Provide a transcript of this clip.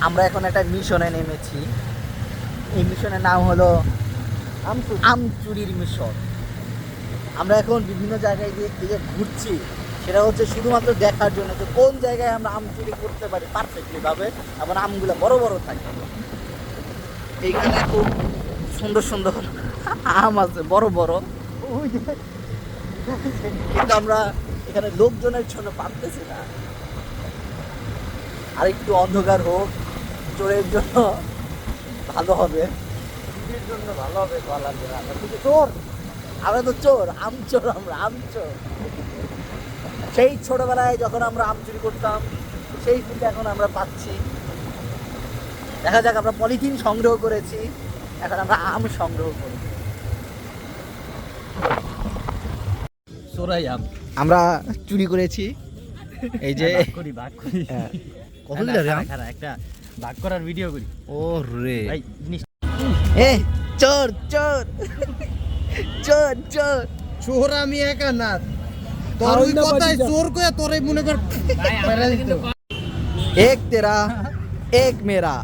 আমরা এখন একটা মিশনে নেমেছি। এই মিশনের নাম হলো আম চুরির মিশন। আমরা এখন বিভিন্ন জায়গায় যে ঘুরছি সেটা হচ্ছে শুধুমাত্র দেখার জন্য যে কোন জায়গায় আমরা আম চুরি করতে পারি পারফেক্টলি ভাবে, এবং আমগুলো বড় বড় থাকে। এইখানে খুব সুন্দর সুন্দর আম আছে, বড় বড়। ওই যে, কিন্তু আমরা এখানে লোকজনের জন্য পারতেছি না। আর একটু অন্ধকার হোক, চোরের জন্য ভালো হবে, চুরির জন্য ভালো হবে। গলার জন্য আমরা কিন্তু চোর, আমরা তো চোর, আম চোর, আমরা আম চোর। সেই ছোটবেলায় যখন আমরা আম চুরি করতাম সেই ফুলটা এখন আমরা পাচ্ছি। দেখা যাক, আমরা পলিথিন সংগ্রহ করেছি, এখন আমরা আম সংগ্রহ করি। চোরাই আম আমরা চুরি করেছি এই যে ভাগ করি কত দিলে একটা ভাগ করার ভিডিও করি। ও রে ভাই এ চোর চোর চোর চোর চোর আমি একা না, তোর ওই কথাই চোর কয়ে তোরে মনে কর এক তেরা এক মেরা